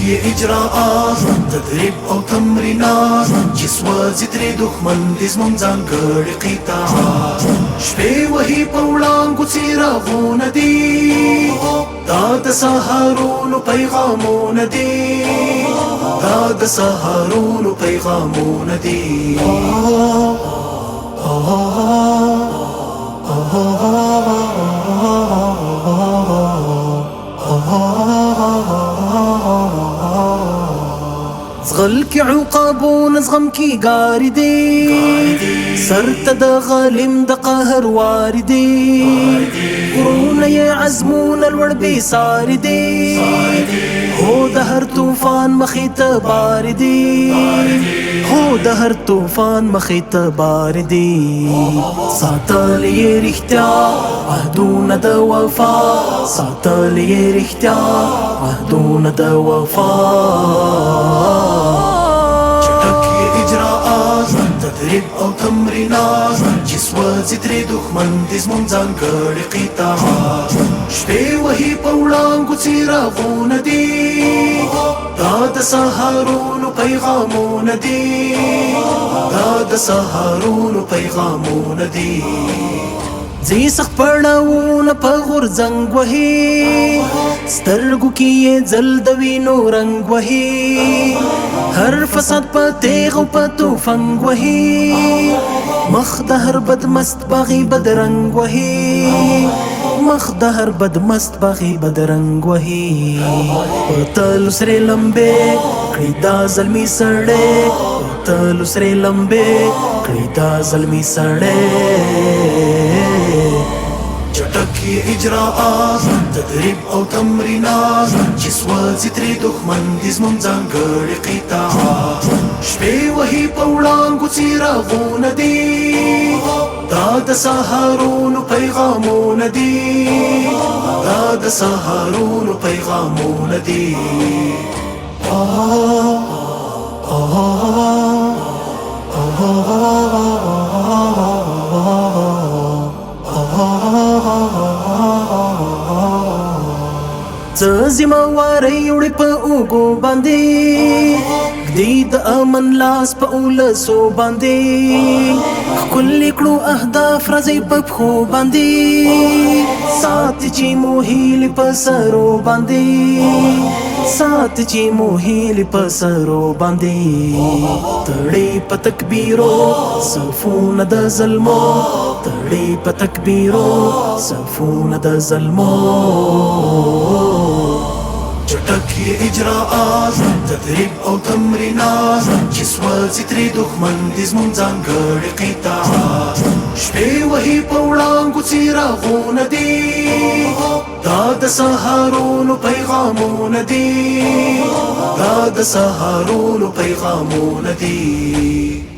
چټکي اجراءات تدریب او تمرینات چې سوځي ترې دښمن دې زموږ ځانګړي قطاعات شپې وهي په وړانګو څراغونه دي دا د سهارونو پیغامونه دي دا د سهارونو پیغامونه دي زغل کی عقابون زغم کی گاری دی سر ته د غالم د قهر واردی غرونه یې عزمونه لوړ بې ساري دي هو د هر طوفان مخې ته باردي هو د هر طوفان مخې ته باردي ساتل یې رښتیا عهدونه د وفا ساتل یې رښتیا عهدونه د وفا چټکي اجراءات تدریب او تمرینات چې سوځي ترې دښمن دې زموږ ځانګړي قطاعات شپې وهي په وړانګو څراغونه دي دا د سهارونو پیغامونه دي دا د سهارونو پیغامونه دي ځي سخت پړاوونه په غورځنګ وهي سترګو کې یې ځل د وینو رنګ وهي هر فساد په تیغ او په توفنګ وهي مخ د هر بدمست باغي بدرنګ وهي مخ د هر بدمست باغي بدرنګ وهي په تلو سرې لمبې کړي دا زلمي سړی په تلو سرې لمبې کړي دا زلمي سړی چټکي اجراءات تدریب او تمرینات چې سوځي ترې دښمن دې زموږ ځانګړي قطاعات شپې وهي په وړانګو څراغونه دي دا د سهارونو پیغامونه دي دا د سهارونو پیغامونه دي څه ذمہوارۍ وړي په اوږو باندې ږدي د امن لاس په اولسو باندې ښکلي کړو اهداف راځي په پښو باندې ساتي چې مو هیلې په سرو باندې ساتي چې مو هیلې په سرو باندې تړي په تکبیرو صفونه د ظلمو تړي په تکبیرو صفونه د ظلمو چټکي اجراءات تدریب او تمرینات چې سوځي ترې دښمن دې زموږ ځانګړي قطاعات شپې وهي په وړانګو څراغونه دي دا د سهارونو پیغامونه دي دا د سهارونو پیغامونه دي